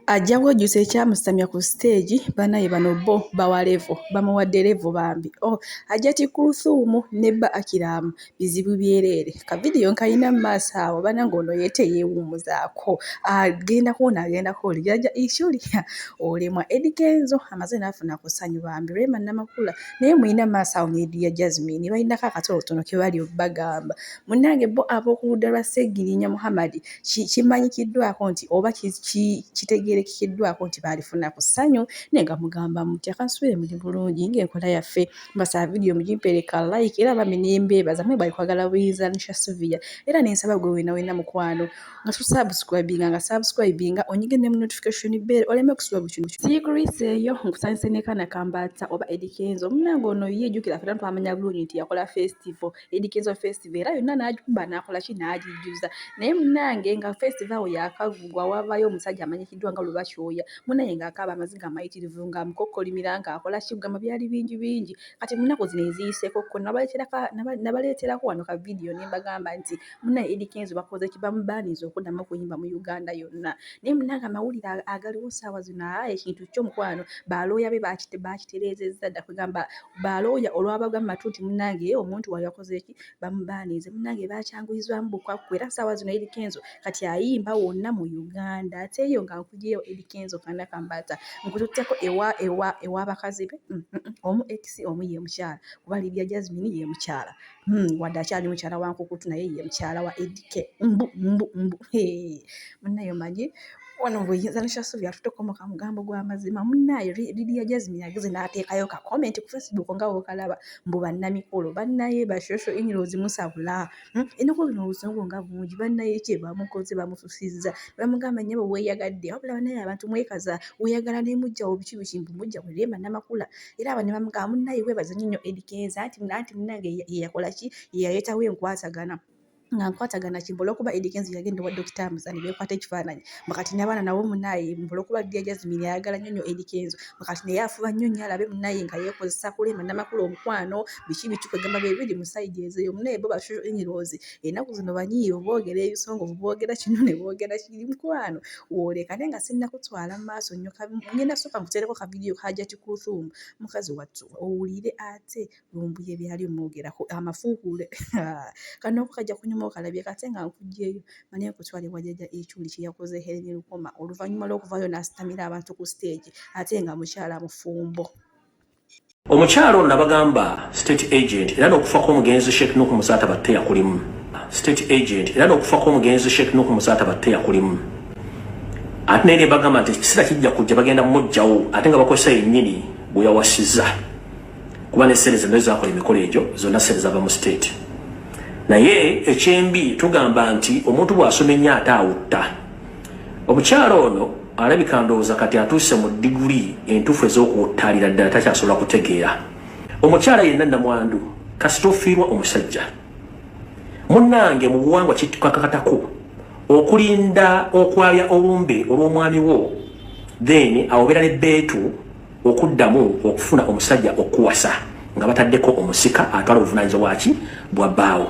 Ajjangu ojjusa ekyamusamya ku stage banaye bano bo bawalevo bamuwadde levo bambi Hajjat kuluthum nebba Acram bizibu byerere kavidiyo nkayina mu maaso awo banange ono yeeteyeewummuzaako agenda kuwona agenda kuwona jjajja ishuli olemwa Eddy Kenzo amaze n'afuna ku ssanyu bambi Rema Namakula naye muyina mu maaso awo Ebya Hajjat balinako akatonotono ke bali obbagamba munnange bo ab'oku ludda lwa Sseggirinya Muhammad kimanyikiddwako nti oba kitegeerekiddwako nti baalifuna ku ssanyu naye nga mugamba mutya kansubire muli bulungi ng'enkola yaffe mbasaba vidiyo mugimpereka like era bambi nembeebaza mwe bali kwagala buyinza Sylvia era nensaba gwe wena mukwano nga tusubscribinga nga subscribinga onyige ne notification bell oleme kusubwa buli kintu secret eyo nkusanyise ne kana kambata oba Eddy Kenzo munnange ono yejjukira ffe twamanya bulungi nti yakola festival Eddy Kenzo festival era yonna n'agikuba n'akola ki n'agijjuza naye munnange nga festival yakavugwa wavayo omusajja amanyikiddwa nga Lubakyoya munaye ng'akaaba amaziga amayitirivu nga mukokkolimira ng'akola kigamba byali bingi kati munaku zino eziyiseeko kko nabaleeterako wano ka vidiyo ne mbagamba nti munaye Eddy Kenzo bakoze ki bamubaaniza okuddamu okuyimba mu Uganda yonna naye munnange amawulire agaliwo ssaawa zino ekintu kyo mukwano balooya be bakitereezezza dda kugamba balooya olwabagamba nti munnange omuntu wayo yakoze ki bamubaanize munnange bakyanguyizwamu bukwakku era ssaawa zino Eddy Kenzo kati ayimba wonna mu Uganda ate eyo nga nkujeyo Eddy Kenzo kana kambata nkututteko ewa bakazi be omu ex omu ye mukyala kuba Ebya Hajjat ye mukyala wadde akyali mukyala wa nkukutu naye ye mukyala wa Eddy mbu munnaye omanyi wano buyinza Sylvia tutokomoka mugambo gw'amazima munnaye Ebya Hajjat yageze n'ateekayo ka comment ku Facebook nga wokalaba mbu bannamikolo bannaye bashosho inyirozi musabula enako zino obusungu nga bungi bannaye kye bamukoze bamususizza bamugamba nnyabo weeyagadde wabula bannaye abantu mwekaza weeyagala ne mujjawo biki mbu mujja mu Rema Namakula era abo ne bamugamba munnaye weebaza nnyo Eddy Kenzo anti munnange yeyakola ki yeyaleetawo enkwatagana nga nkwatagana kimbola okuba Eddy Kenzo yagenda wa Dr. Muzani beekwata ekifaananyi makati n'abaana nabo munaye mbola okuba Ebya Hajjat ayagala nnyo Eddy Kenzo makati naye afuba nnyo alabe munaye nga yeekozesa ku Rema Namakula omukwano biki kwegamba bebiri mu sayidi ezeyo munaye bo bashosho inyirozi ennaku zino banyiiyo boogera ebisongovu boogera kino ne boogera kiri mukwano wooleka naye nga sinnakutwala mu maaso nnyo ngenda sooka nkuteereko ka vidiyo ka Hajjat kuluthum mukazi wattu owulire ate lumbuye byali omwogerako amafuukule kano kajja kunyuma okalabye kate nga nkugjeyo manye nkutwale wa jjajja ekyuli kye yakoze Helen Lukoma oluvannyuma lw'okuvaayo n'asitamira abantu ku stage ate nga mukyala mufumbo omukyalo nabagamba state agent era n'okufa kw'omugenzi Sheikh Nuhu Musata batte yakulimu state agent era n'okufa kw'omugenzi Sheikh Nuhu Musata batte yakulimu ate naye bagamba nti ekisira kijja kujja bagenda mujjawo ate nga bakozesa yennyini bwe yawasiza kuba n'essere zonna zakola emikolo egyo zonna ssere zava mu state naye ekyembi tugamba nti omuntu bw'asoma ennyo ate awutta omukyalo ono alabika ndowooza kati atuuse mu diguli entuufu ez'okuwuttaalira ddala takyasobola kutegeera omukyala yenna nnamwandu kasita ofiirwa omusajja munnange mu buwangwa kitukakakatako okulinda okwabya olumbe olw'omwami wo then awobeera n'ebbeetu okuddamu okufuna omusajja okuwasa nga bataddeko omusika atwala obuvunaanyizibwa bwaki bwa bbaawo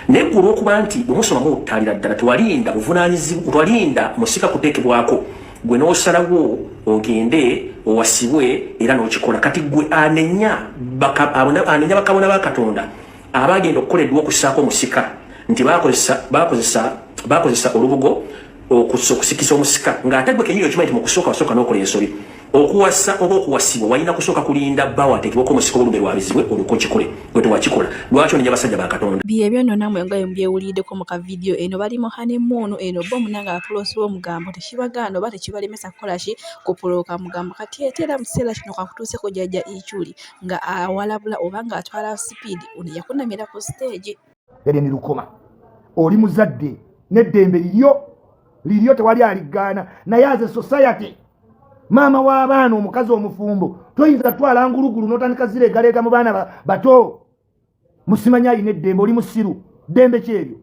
naye gwe olw'okuba nti bwe musomamu okutaalira ddala tewalinda buvunaanyizibwa twalinda musika kuteekebwako gwe n'osalawo ogende owasibwe era n'okikola kati gwe anenya bakabona ba Katonda abagenda okukoleddwa okussaako omusika nti bakozesa olubugo okusikisa omusika ng'ate gwe kenyini okimanyi nti mu kusooka wasooka n'okola ensobi okuwasa oba okuwasibwa walina kusooka kulinda bbawo ateekebwako omusika olumbe lwabizibwe oluko kikole gwe tewakikola lwaki onenya basajja ba Katonda byebyo nno namwe nga byewuliddeko mu kavidiyo eno bali mu honeymoon eno bo munange abapuloosi b'omugambo tekibagaana oba tekibalemesa kukola ki kupulooka mugambo kati era mu kiseera kino kakutuuseko jjajja ekyuli nga awalabula oba ng'atwala sipiidi ono yakunamira ku stage Helen Lukoma oli muzadde n'eddembe liryo tewali aligaana naye aze society maama w'abaana omukazi omufumbo toyinza twala ngulugulu n'otandika ziregalega mu baana bato musimanya alina eddembe oli musiru ddembe kyeryo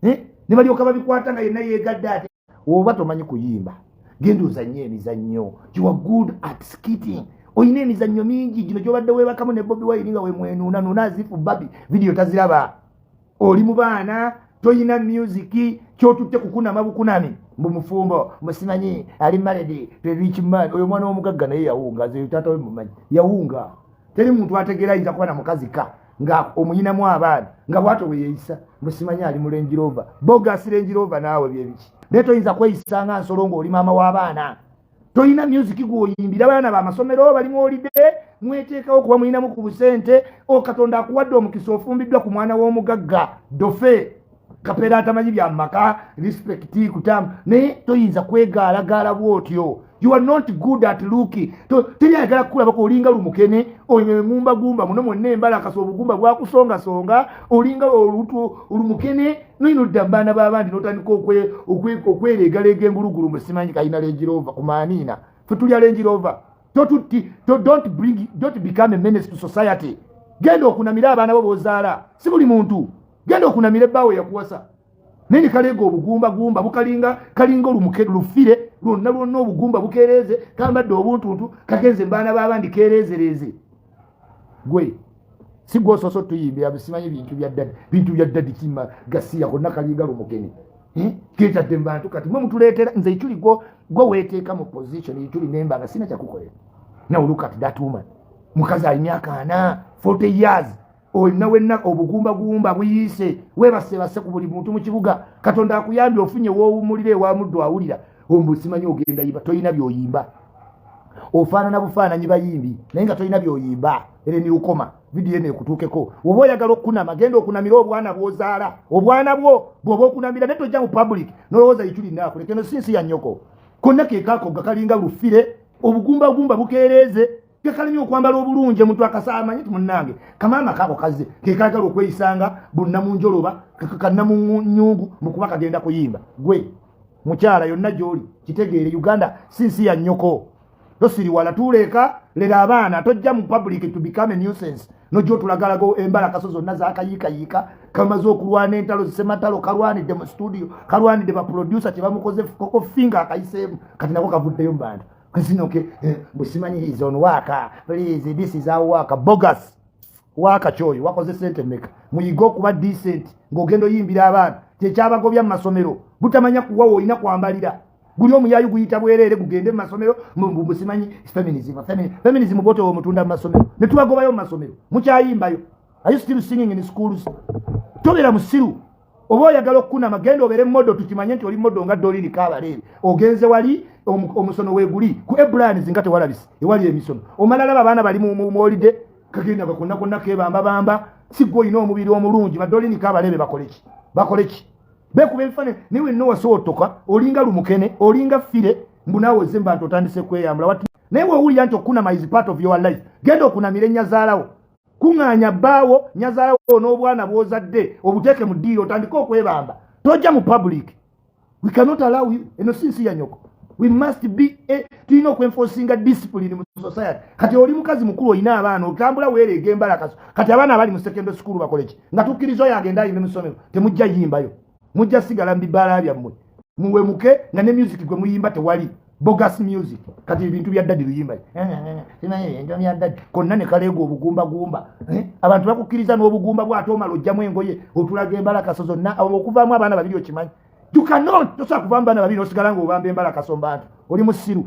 ne balyoka babikwata nga yenna yeegadde ate oba tomanyi kuyimba genda ozannyo emizannyo you are good at skitting oyina emizannyo mingi gino gy'obadde weebakamu ne Bobi Wine nga wemwenuunanuuna azifu babi vidiyo taziraba oli mu baana toyina music kyotutte kukunama bukunami mbu mufumbo musimanyi ali maredi rich man oyo mwana omugagga naye yawunga ze tata we mumanyi yawunga teri muntu ategera inza kuba na mukazi ka nga omuyinamu abaana nga bwato we yeisa musimanyi ali mu Range Rover bogus Range Rover naawe byebiki leto inza kweyisa nga nsolongo oli mama w'abaana toyina music gwoyimbira abaana b'amasomero bali mu holiday mweteekawo kuba muyinamu ku busente okatonda akuwadde omukisa ofumbiddwa ku mwana w'omugagga dofe kapera atamanyi bya maka respect kutamu naye toyinza kwegaalagaala bwotyo. You are not good at looking. Teri ayagala kukulaba ko olinga lumukene oyo ngumba gumba muno mwonna embala kaso obugumba bwakusonga songa olinga olutu olumukene nino dambana babandi notandika okweregalega engulugulu musimanyi kayina Range Rover kumanina futulya Range Rover don't become a menace to society. Genda okunamira abaana bo bozaala si buli muntu genda okunamira ebbawe yakuwasa nini kalego obugumba gumba bukalinga olumukene lufire lwonna obugumba bukeereze kambadde obuntuntu kagenze mbaana babandi keerezereze gwe si gwososo tuyimbira bisimanyi bintu bya ddadi kima gasiya konna kalinga lumukene ketadde mbantu kati mwe mutuleetera nze ichuli gwe weeteeka mu position ichuli nemba nga sina kyakukolera. Now look at that woman mukazi ali myaka 40 years olina wenna obugumba gumba buyise webase ku buli muntu mu kibuga katonda akuyambye ofunye woowumulire wa muddo awulira ombusimanyi ogenda yiba toyina byoyimba ofaanana bufaananyi bayimbi naye nga toyina byoyimba ere ni ukoma video ene kutuukeko oba oyagala okunama genda okunamira obwana bwozaala obwana bwo bwoba okunamira ne tojja mu public nolowooza ichuli naako lekeno sinsi ya nnyoko konna keekaako gakalinga lufire obugumba gumba bukeereze kekalimye okwambala obulungi muntu akasamanyi tumunange kamama kako kaze kekagala okweyisanga bunna mu njoloba kakanna mu nyungu mukuba kagenda kuyimba gwe mukyala yonna gyoli kitegeere Uganda sinsi ya nnyoko tosiri wala tuleka lera abaana tojja mu public to become a nuisance nojo tulagalago embala kasozo naza akayika kamazo okulwana entalo zisematalo kalwanidde mu studio kalwanidde ba producer tebamukoze koko finger akayisemu kati nako kavuddeyo mbanda kasinoke busimanyi is on waka please this is our waka bogus waka choyo wakoze sente meka muyigo kuba decent ngogendo yimbira abaana tekyabagobya mu masomero butamanya kuwawo olina kwambalira guli omuyayu guyita bwerere gugende mu masomero busimanyi feminism boto omutunda mu masomero ne tubagobayo mu masomero mukyayimbayo. Are you still singing in schools? Tobera musiru oba oyagala okuna magendo obere modo tukimanye nti oli modo nga dolini kabalere ogenze wali omusono weguli ku Ebrans ngate walabisi ewali emisono omalala abaana bali mu holiday kagenda bakonna kebamba sigwo ino omubiri omulungi badolini kabalere bakoleki bekube bifane niwe no wasotoka olinga lumukene olinga fire mbunawo zemba ntotandise kweyambula wati newe uli yanti okuna is part of your life genda okunamira nyazaalawo kunganya bawo nyazaalawo n'obwana bwozadde obuteke mu ddiiro otandika okwebamba tojja mu public. We cannot allow you eno sinsi ya nyoko. We must be tulina okwenforcinga discipline mu society. Kati oli mukazi mukulu olina abaana otambula weerega embala kaso kati abaana abali mu secondary school bakoleki nga tukkirizo yagenda ayimbe mu ssomero temujja yimbayo mujja sigala mbibaala byammwe muwe muke nga ne music gwe muyimba tewali bogus music kati ebintu bya ddadi luyimba simanyi ndo bya ddadi konna ne kaleego obugumba gumba abantu bakukkiriza n'obugumba bw'ate omala ojjamu engoye otulaga embala kaso zonna okuvaamu abaana babiri okimanyi you cannot tosobola kuvaamu baana babiri osigala ng'obamba embala kaso mbantu oli musiru.